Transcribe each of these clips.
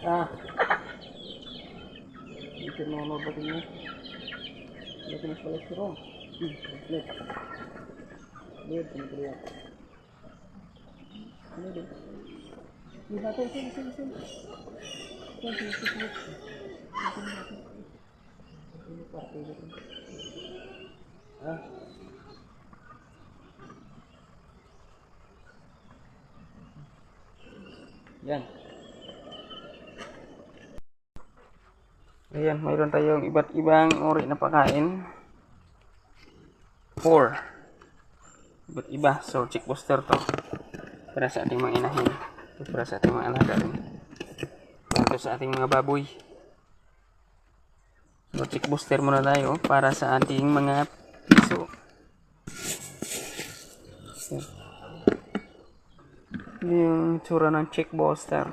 Ah. Ito na ano ba niya? Ito na cholesterol. Complete. Lihat ini lihat. Ini deh. Ini satu sini. Ini partai itu. Ah. Yan. Ayan, mayroon tayong iba't ibang uri na pagkain. 4. Iba't iba. So, chick booster to. Para sa ating mga inahin. Para sa ating mga alaga rin. Para sa ating mga baboy. So, chick booster muna tayo para sa ating mga piso. Ito yung tsura ng chick booster.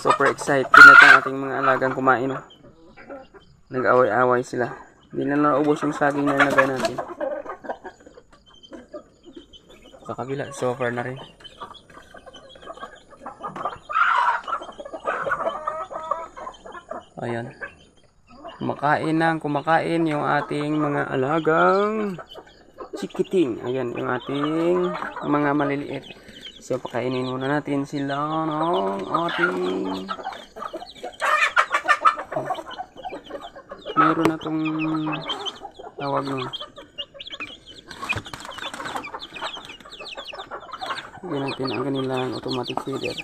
Super excited na itong ating mga alagang kumain. No? Nag-away-away sila. Hindi na naubos yung saging na nilagay natin. Sa kabila, so far na rin. Ayan. Kumakain yung ating mga alagang chikiting. Ayan, yung ating mga maliliit. So, pakainin muna natin sila ng ating... Meron na itong tawag nun. Lagyan natin ang kanilang automatic feeder.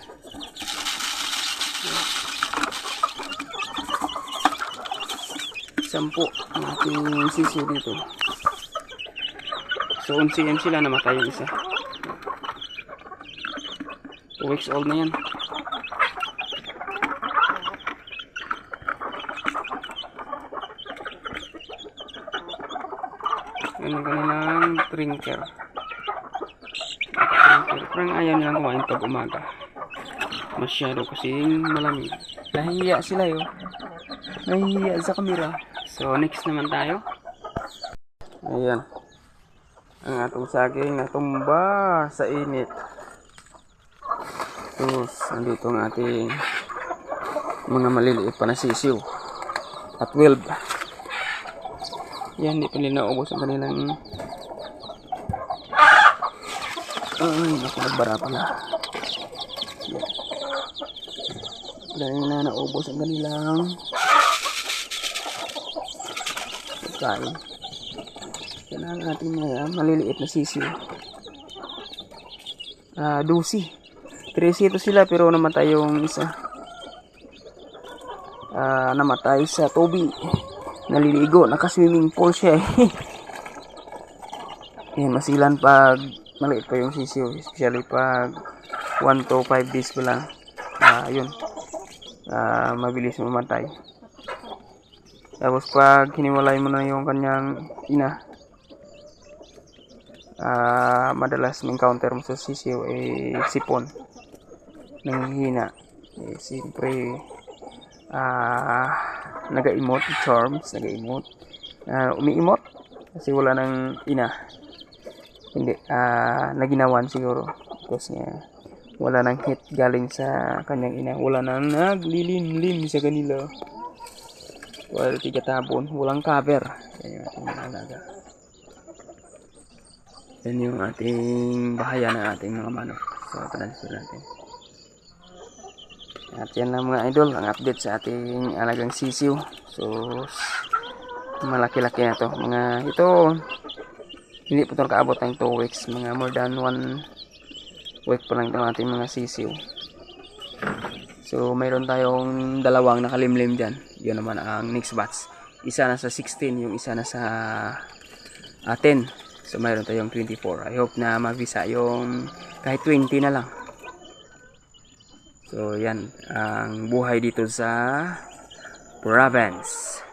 Sampu ang ating sisiw dito. So, unsiyan sila, namatay yung isa. 2 weeks old na yan. Yan ang kanilang drinker. Parang ayaw nilang kumain pag umaga. Masyado kasing malamig. Nahihiya sila yun. Nahihiya sa kamera. So next naman tayo. Ayan. Ang atong saging natumba sa init. Tapos nandito ang ating mga maliliit pa na sisiw. At 12. Yan, hindi pa nila naubos ang kanilang... Ay, naku, nagbara pala. Yan. Dahil na naubos ang kanilang pagkain. Yan ang ating mga maliliit na sisiw. 12. 13 ito sila pero namatay yung isa. Namatay sa tubig. Naliligo, naka-swimming pool siya eh. Yan, masilan pag maliit pa yung sisiw, especially pag 1 to 5 days pa lang. Yun. Mabilis mamatay. Tapos pag hiniwalay mo na yung kanyang ina, madalas may encounter mo sa sisiw sipon. Nanghihina. Siyempre naga-emote, charms, naga-emote. Umi-emote kasi wala nang ina. Hindi, naginawan siguro. Kasi wala nang hit galing sa kanyang ina. Wala nang naglilimlim sa kanila. Wala tigatabon. Walang cover. Yan yung ating mga alaga. Yan yung ating bahaya ng ating mga manok. So, transfer natin. At yan lang mga idol, ang update sa ating alagang sisiw. So, malaki-laki na to. Ito, hindi po ito nakaabot ng 2 weeks. Mga more than 1 week pa lang itong ating mga sisiw. So, mayroon tayong 2 nakalimlim dyan. Yun naman ang next batch. Isa na sa 16, yung isa na sa 10. So, mayroon tayong 24. I hope na mavisa yung kahit 20 na lang. So, yan ang buhay dito sa province.